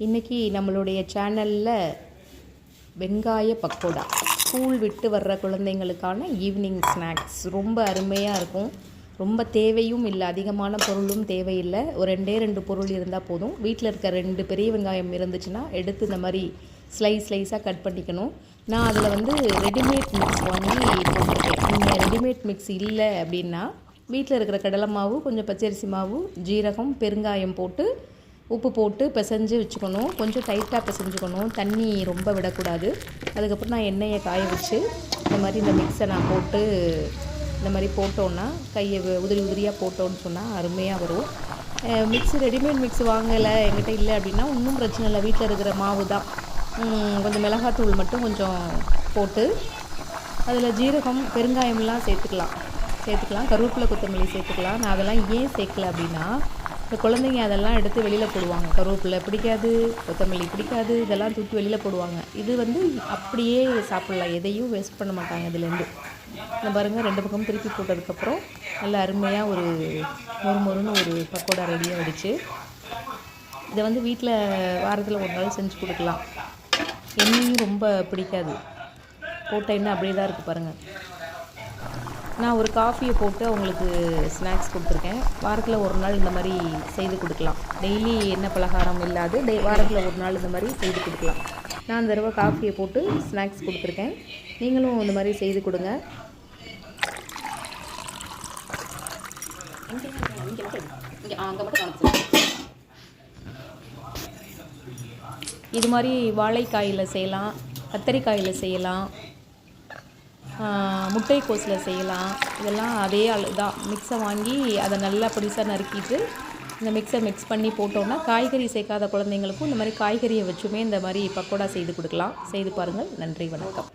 இன்றைக்கி நம்மளுடைய சேனலில் வெங்காய பக்கோடா ஸ்கூல் விட்டு வர்ற குழந்தைங்களுக்கான ஈவினிங் ஸ்நாக்ஸ் ரொம்ப அருமையாக இருக்கும். ரொம்ப தேவையும் இல்லை, அதிகமான பொருளும் தேவையில்லை. ஒரு ரெண்டு பொருள் இருந்தால் போதும். வீட்டில் இருக்க 2 பெரிய வெங்காயம் இருந்துச்சுன்னா எடுத்து இந்த மாதிரி ஸ்லைஸாக கட் பண்ணிக்கணும். நான் அதில் ரெடிமேட் மிக்ஸ் வாங்கி போட்டிருக்கேன். நீங்கள் ரெடிமேட் மிக்ஸ் இல்லை அப்படின்னா வீட்டில் இருக்கிற கடலை மாவு, கொஞ்சம் பச்சரிசி மாவு, ஜீரகம், பெருங்காயம் போட்டு உப்பு போட்டு பிசைஞ்சு வச்சுக்கணும். கொஞ்சம் டைட்டாக பிசைஞ்சுக்கணும், தண்ணி ரொம்ப விடக்கூடாது. அதுக்கப்புறம் நான் எண்ணெயை காய வச்சு இந்த மிக்ஸை நான் போட்டு இந்த மாதிரி போட்டோன்னா கையை உதிரியாக போட்டோன்னு சொன்னால் அருமையாக வரும். ரெடிமேட் மிக்ஸ் வாங்கலை என்கிட்ட இல்லை அப்படின்னா ஒன்றும் பிரச்சனை இல்லை. வீட்டில் இருக்கிற மாவு தான். கொஞ்சம் மிளகாத்தூள் மட்டும் கொஞ்சம் போட்டு அதில் ஜீரகம், பெருங்காயம்லாம் சேர்த்துக்கலாம். கருவேப்பிலை, கொத்தமல்லி சேர்த்துக்கலாம். நான் அதெல்லாம் ஏன் சேர்க்கல அப்படின்னா, இந்த குழந்தைங்க அதெல்லாம் எடுத்து வெளியில் போடுவாங்க. கருவேப்பிலை பிடிக்காது, கொத்தமல்லி பிடிக்காது, இதெல்லாம் தூக்கி வெளியில் போடுவாங்க. இது அப்படியே சாப்பிட்லாம், எதையும் வேஸ்ட் பண்ண மாட்டாங்க. இதுலேருந்து இந்த பாருங்கள், 2 பக்கம் திருப்பி போட்டதுக்கப்புறம் நல்லா அருமையாக ஒரு மொறுன்னு ஒரு பக்கோடா ரெடியாக ஆகிடுச்சு. இதை வீட்டில் வாரத்தில் ஒரு நாள் செஞ்சு கொடுக்கலாம். எண்ணெயும் ரொம்ப பிடிக்காது, போட்ட எண்ணெய் அப்படியே தான் இருக்குது பாருங்கள். நான் ஒரு காஃபியை போட்டு அவங்களுக்கு ஸ்நாக்ஸ் கொடுத்துருக்கேன். வாரத்தில் ஒரு நாள் இந்த மாதிரி செய்து கொடுக்கலாம். டெய்லி எண்ணெய் பலகாரம் இல்லாது வாரத்தில் ஒரு நாள் இந்த மாதிரி செய்து கொடுக்கலாம். நான் அந்த தடவை காஃபியை போட்டு ஸ்நாக்ஸ் கொடுத்துருக்கேன். நீங்களும் இந்த மாதிரி செய்து கொடுங்க. இது மாதிரி வாழைக்காயில் செய்யலாம், கத்தரிக்காயில் செய்யலாம், முட்டைக்கோஸில் செய்யலாம். இதெல்லாம் அதே தான். மிக்ஸை வாங்கி அதை நல்லா பொடிசாக நறுக்கிட்டு இந்த மிக்ஸை மிக்ஸ் பண்ணி போட்டோன்னா காய்கறி சேர்க்காத குழந்தைங்களுக்கும் இந்த மாதிரி காய்கறியை வச்சுமே இந்த மாதிரி பக்கோடா செய்து கொடுக்கலாம். செய்து பாருங்கள். நன்றி, வணக்கம்.